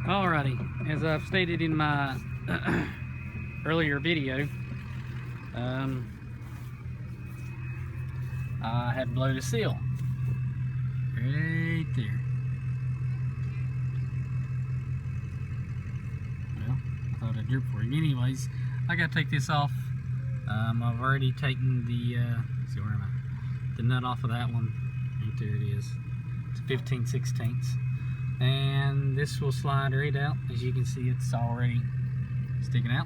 Alrighty, as I've stated in my earlier video, I had blowed a seal right there. Well, I thought I'd drip for you. Anyways, I gotta take this off. I've already taken the let's see, where am I? The nut off of that one. Right there it is. It's 15/16. And this will slide right out. As you can see, it's already sticking out.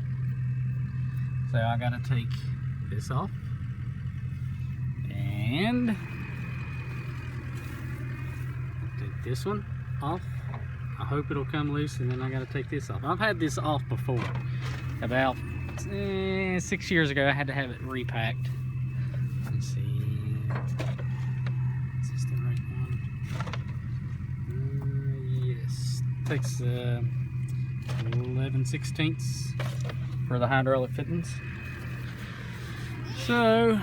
So I gotta take this off and take this one off. I hope it'll come loose, and then I gotta take this off. I've had this off before. About 6 years ago, I had to have it repacked. Let's see. Is this the right one? Yes. Takes 11/16 for the hydraulic fittings. So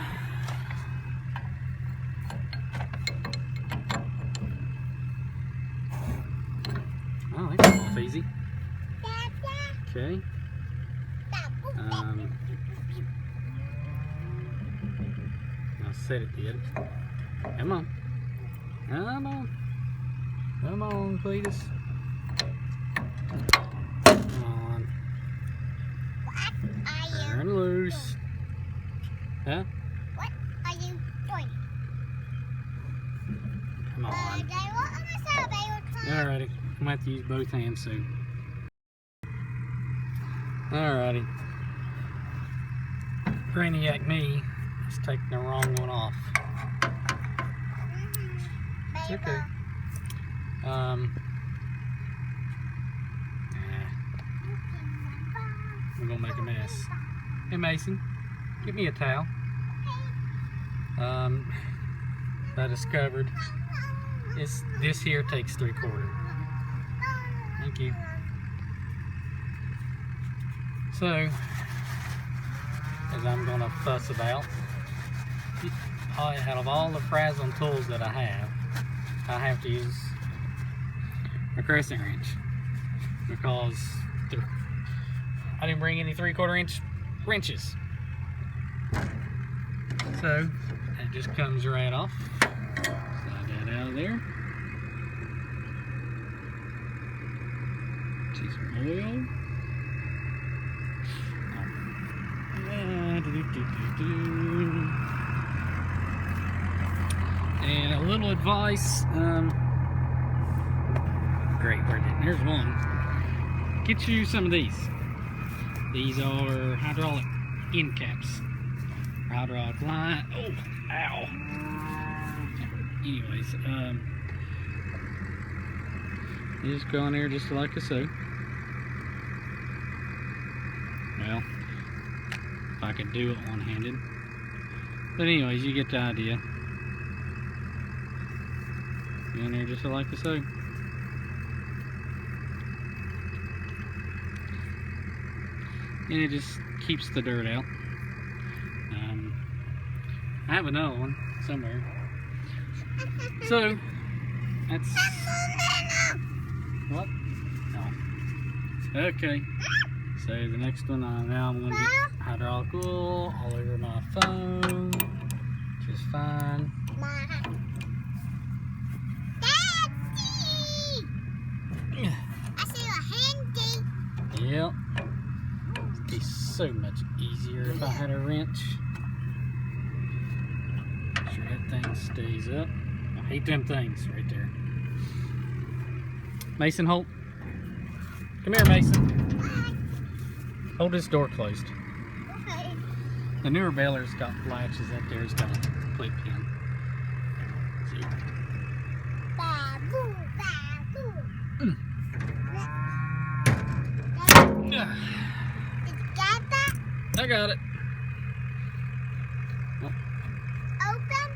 oh, that came off easy. Okay. I said it did. Come on. Come on. Come on, Cletus. Come on. Turn loose. Huh? What are you doing? Come on. Alrighty. I'm gonna have to use both hands soon. Alrighty. Brainiac me is taking the wrong one off. It's okay. We're gonna make a mess. Hey Mason, give me a towel. I discovered this here takes 3/4. Thank you. So, as I'm gonna fuss about, out of all the frazzling tools that I have to use a crescent wrench because I didn't bring any 3/4 inch wrenches. So it just comes right off. Slide that out of there. See some oil. And a little advice, great, there's one. Get you some of these. These are hydraulic end caps. Hydraulic line. Oh, ow. Anyways, you just go in there just like so. Well, if I could do it one-handed. But anyways, you get the idea. Go in there just like so. And it just keeps the dirt out. I have another one somewhere. So, that's... What? No. Okay. So the next one, now I'm going to get hydraulic oil all over my phone, which is fine. Daddy! I see a handy. Yep. It'd be so much easier if I had a wrench. Make sure that thing stays up. I hate them things right there. Mason, hold. Come here, Mason. Hold this door closed. Okay. The newer baler's got latches up there. It's got a click pin. See? Baboo, baboo. Did you get that? I got it. Well, Open?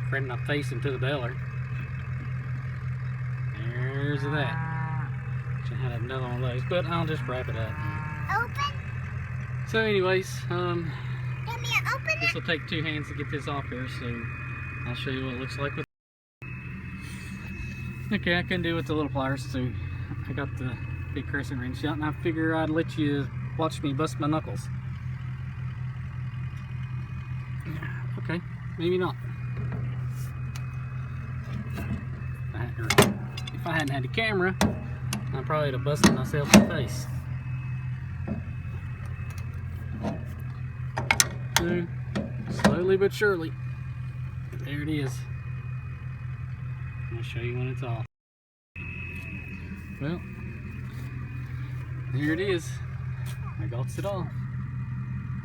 spreading my face into the baler. There's that. Should have another one of those, but I'll just wrap it up. Open? So anyways, Let me open this it. will take 2 hands to get this off here, so I'll show you what it looks like with. Okay, I couldn't do it with the little pliers, so I got the big crescent wrench out, and I figure I'd let you watch me bust my knuckles. Okay, maybe not. If I hadn't had the camera, I probably would have busted myself in the face. So, slowly but surely, there it is. I'm going to show you when it's off. Well, here it is. I got it off.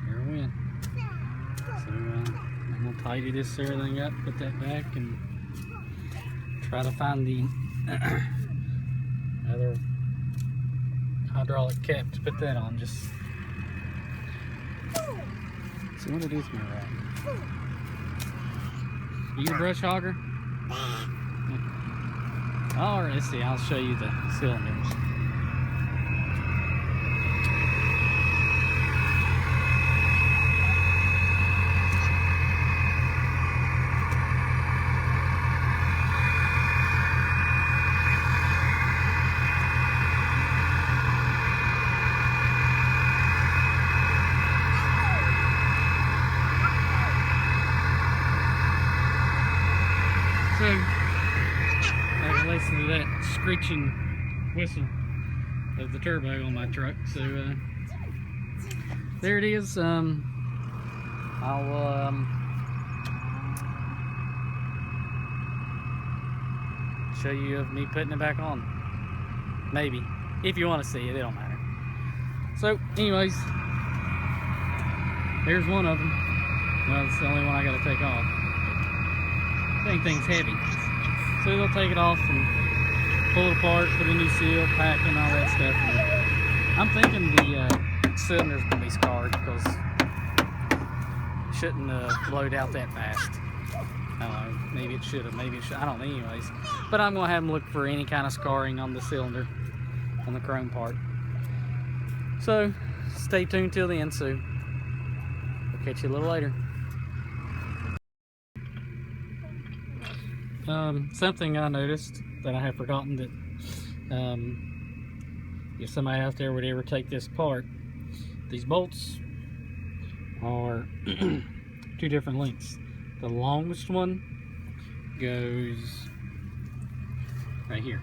There I went. So I'm going to tidy this everything up, put that back, and try to find the other hydraulic cap to put that on. Just see what it is, my rag. You a brush hogger? Alright, let's see. I'll show you the cylinders. So, I can listen to that screeching whistle of the turbo on my truck. So, there it is. I'll show you of me putting it back on. Maybe. If you want to see it, it don't matter. So, anyways, there's one of them. Well, it's the only one I got to take off. I think thing's heavy. So they'll take it off and pull it apart, put a new seal, pack, and all that stuff. And I'm thinking the cylinder's gonna be scarred because it shouldn't load out that fast. I don't know, maybe it should have, maybe it should, I don't know, anyways. But I'm gonna have them look for any kind of scarring on the cylinder, on the chrome part. So stay tuned till the end, so we'll catch you a little later. Something I noticed that I have forgotten, that if somebody out there would ever take this apart, these bolts are two different lengths. The longest one goes right here,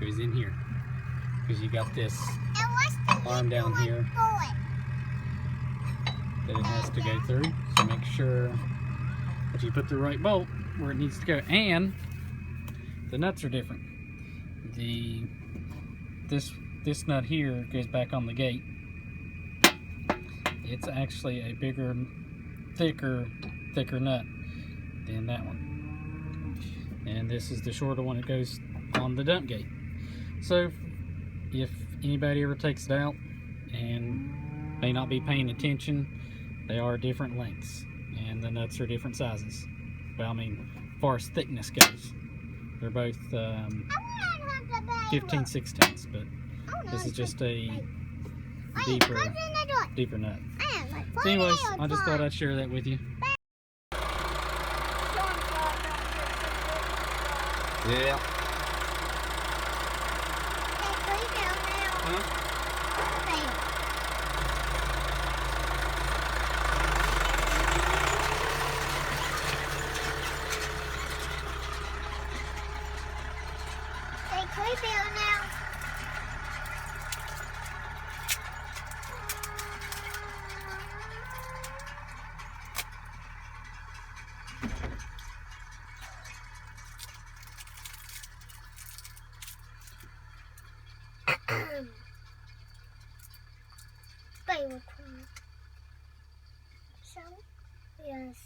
goes in here, because you got this arm down here that it has to go through. So make sure that you put the right bolt where it needs to go, and the nuts are different. This nut here goes back on the gate. It's actually a bigger, thicker nut than that one, and this is the shorter one that goes on the dump gate. So if anybody ever takes it out and may not be paying attention, they are different lengths and the nuts are different sizes. Well, I mean, as far as thickness goes, they're both 15/16, but this is just a deeper nut. So anyways, I just thought I'd share that with you. Yeah. Huh? So, yes.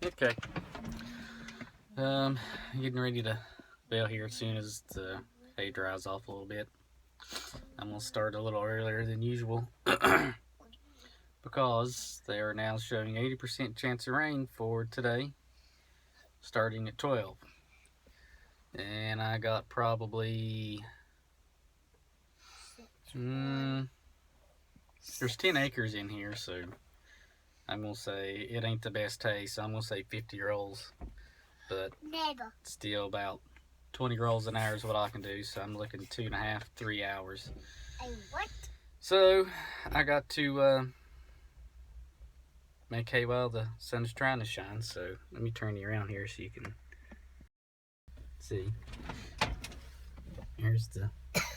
Okay. Getting ready to bale here as soon as the hay dries off a little bit. I'm gonna start a little earlier than usual because they are now showing 80% chance of rain for today, starting at 12. And I got probably there's 10 acres in here, so I'm gonna say it ain't the best taste, so I'm gonna say 50 rolls. But Never. still about 20 rolls an hour is what I can do, so I'm looking 2.5, 3 hours. What? So I got to make hay while the sun's trying to shine. So let me turn you around here so you can see. Here's the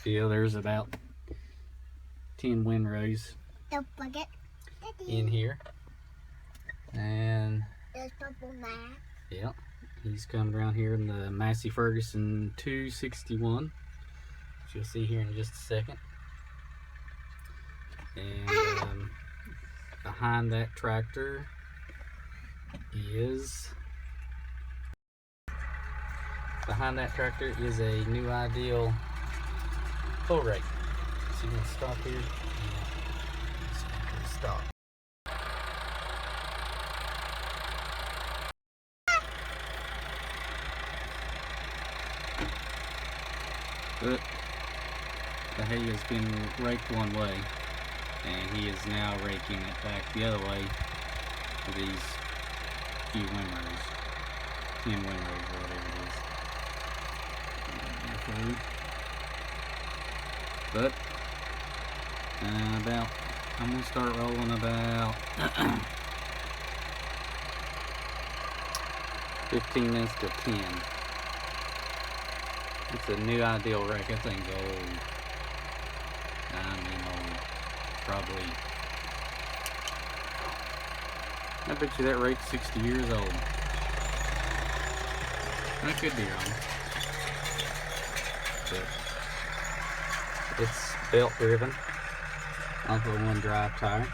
field. There's about 10 windrows Don't forget. in here. And There's Purple Man. yeah, he's coming around here in the Massey Ferguson 261, which you'll see here in just a second. And behind that tractor is a new ideal pull rake. So you can stop here. Stop. But the hay has been raked one way, and he is now raking it back the other way for these few windrows, 10 windrows or whatever it is. But I'm gonna start rolling about 15 minutes to 10. It's a new ideal rake. That thing's old. I mean old. Probably. I bet you that rake's 60 years old. I could be wrong. But it's belt driven off of one drive tire.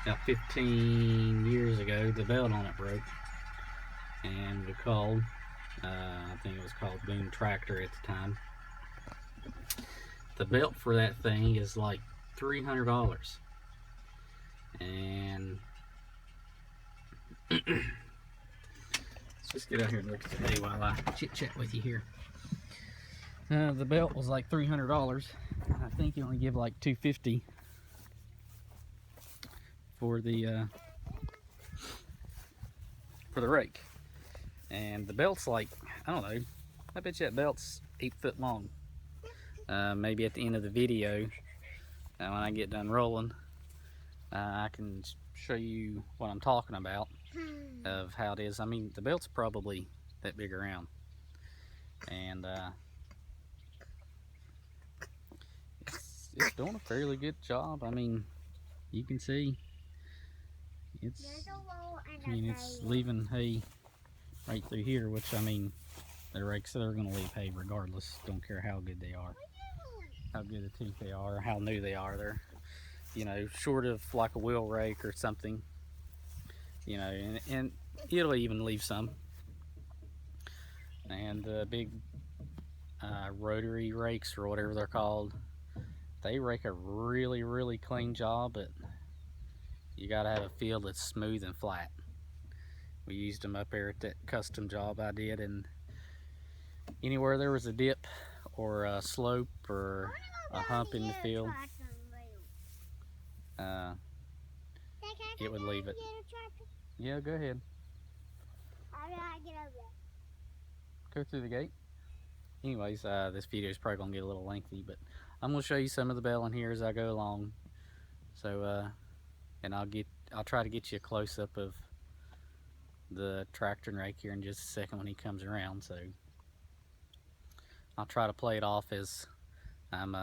About 15 years ago, the belt on it broke, and we called, I think it was called Boom Tractor at the time. The belt for that thing is like $300, and let's just get out here and look at the hay while I chit chat with you here. The belt was like $300. I think you only give like $250 for the rake, and the belt's like, I don't know, I bet you that belt's 8 foot long. Maybe at the end of the video, when I get done rolling, I can show you what I'm talking about of how it is. I mean, the belt's probably that big around, and it's doing a fairly good job. I mean, you can see it's leaving hay right through here, which, I mean, the rakes, they're going to leave hay regardless. Don't care how good they are, how good a tooth they are, or how new they are. They're, you know, short of like a wheel rake or something, you know, and it'll even leave some. And the big rotary rakes, or whatever they're called, they rake a really, really clean job, but you gotta have a field that's smooth and flat. We used them up there at that custom job I did, and anywhere there was a dip or a slope or a hump in the field, it would leave it. Yeah, go ahead. How do I get over there? Go through the gate. Anyways, this video is probably gonna get a little lengthy, but I'm gonna show you some of the baling here as I go along. So, and I'll try to get you a close-up of the tractor and rake here in just a second when he comes around. So I'll try to play it off as I'm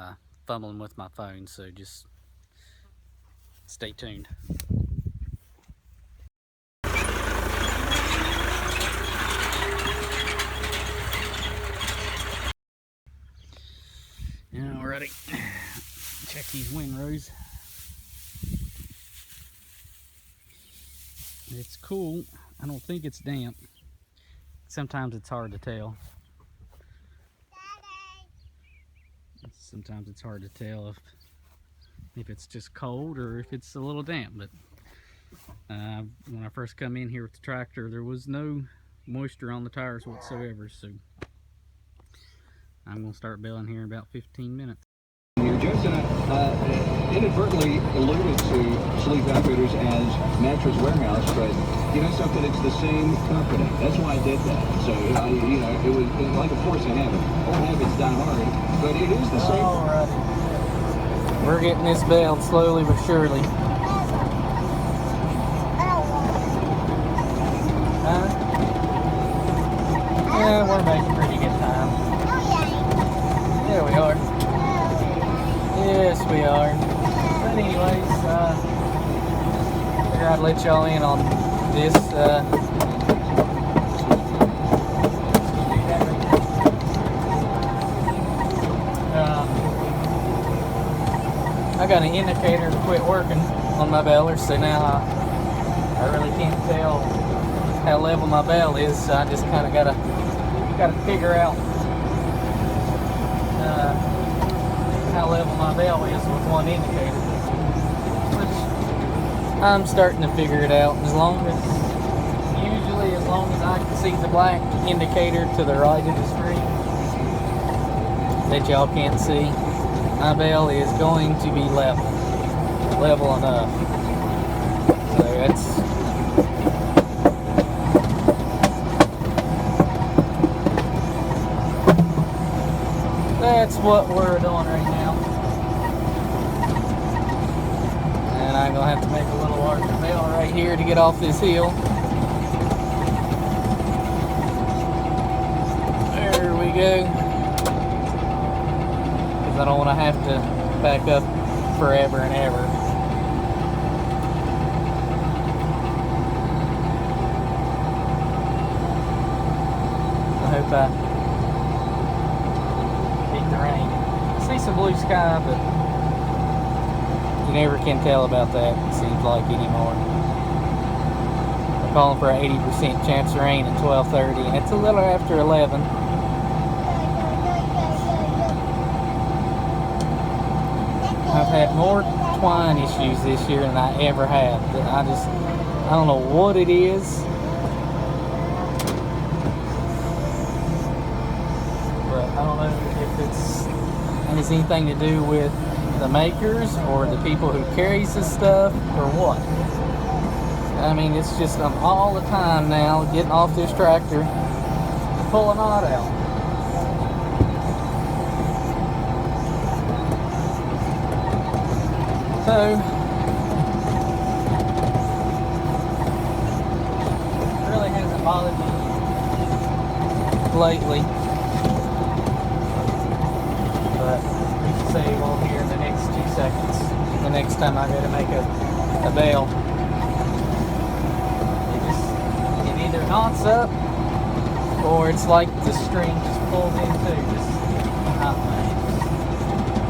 fumbling with my phone, so just stay tuned. Alrighty, check these windrows. It's cool. I don't think it's damp. Sometimes it's hard to tell. Sometimes it's hard to tell if it's just cold or if it's a little damp. But when I first come in here with the tractor, there was no moisture on the tires whatsoever. So I'm gonna start baling here in about 15 minutes. You're just inadvertently alluded to Sleep Outfitters as Mattress Warehouse, but you know something, it's the same company. That's why I did that. So, it was like a force of habit. Old habits die hard, but it is the same. Alrighty. We're getting this baled slowly but surely. Yeah, we're making pretty good time. Yeah, we are. Yes, we are. But anyways, figured I'd let y'all in on this. I got an indicator to quit working on my baler, so now I really can't tell how level my bale is. So I just kind of gotta figure out how level my bale is with one indicator, which I'm starting to figure it out. As long as I can see the black indicator to the right of the screen that y'all can't see, my bale is going to be level enough. So that's what we're doing right now. And I'm gonna have to make a little larger bale right here to get off this hill. There we go. Because I don't want to have to back up forever and ever. I hope I the rain. I see some blue sky, but you never can tell about that, it seems like, anymore. They're calling for an 80% chance of rain at 12:30, and it's a little after 11. I've had more twine issues this year than I ever have. But I don't know what it is. I don't know if it has anything to do with the makers or the people who carries this stuff or what. I mean, it's just I'm all the time now getting off this tractor, pull a knot out. So it really hasn't bothered me lately. But you can say, well, here in the next 2 seconds, the next time I go to make a bale, it either knots up or it's like the string just pulls in too. Just not much.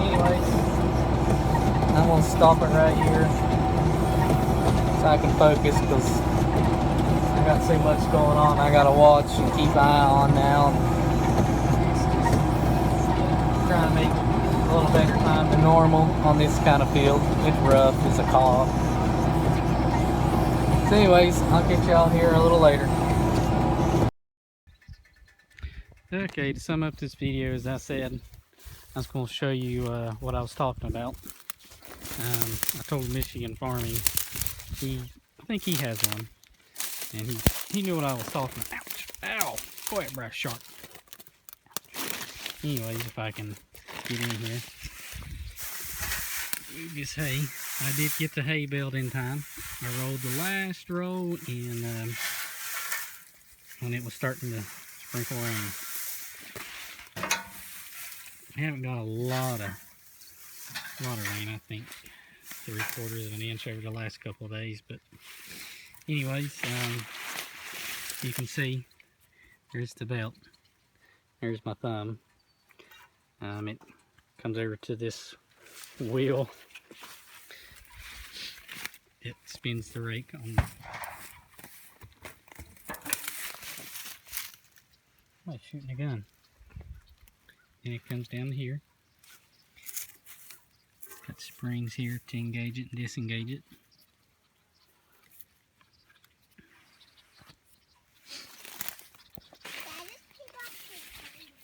Anyways, I'm gonna stop it right here so I can focus, because I got so much going on I gotta watch and keep an eye on now. Trying to make a little better time than normal on this kind of field. It's rough as a cog. So anyways, I'll catch y'all here a little later. Okay, to sum up this video, as I said, I was going to show you what I was talking about. I told Michigan Farming, I think he has one, and he knew what I was talking about. Ouch! Ow! Go ahead, brush sharp. Anyways, if I can get in here, move this hay. I did get the hay baled in time. I rolled the last roll, and when it was starting to sprinkle rain. I haven't got a lot of rain. I think 3/4 of an inch over the last couple of days. But anyways, you can see there's the belt. There's my thumb. It comes over to this wheel. It spins the rake on. Oh, it's shooting a gun. And it comes down here. Got springs here to engage it and disengage it.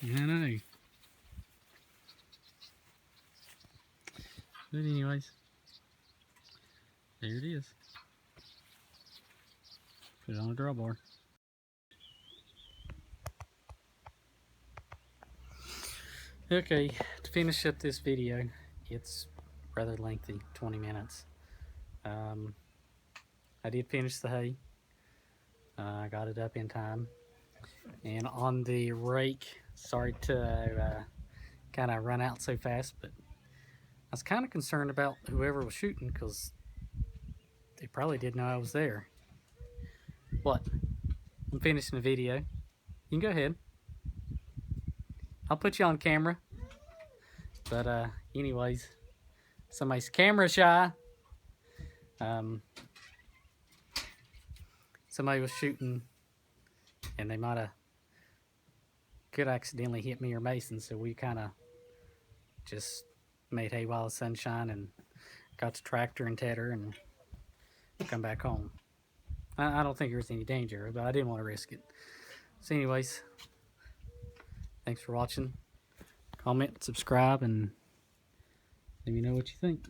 I know. But anyways, There it is. Put it on a drawbar. Okay, to finish up this video, it's rather lengthy, 20 minutes. I did finish the hay. I got it up in time. And on the rake, sorry to kind of run out so fast, but I was kind of concerned about whoever was shooting because they probably didn't know I was there. But I'm finishing the video. You can go ahead. I'll put you on camera. But anyways, somebody's camera shy. Somebody was shooting and they could accidentally hit me or Mason, so we kind of just made hay while the sun shined and got the tractor and Tedder and come back home. I don't think there was any danger, but I didn't want to risk it. So anyways, thanks for watching. Comment, subscribe, and let me know what you think.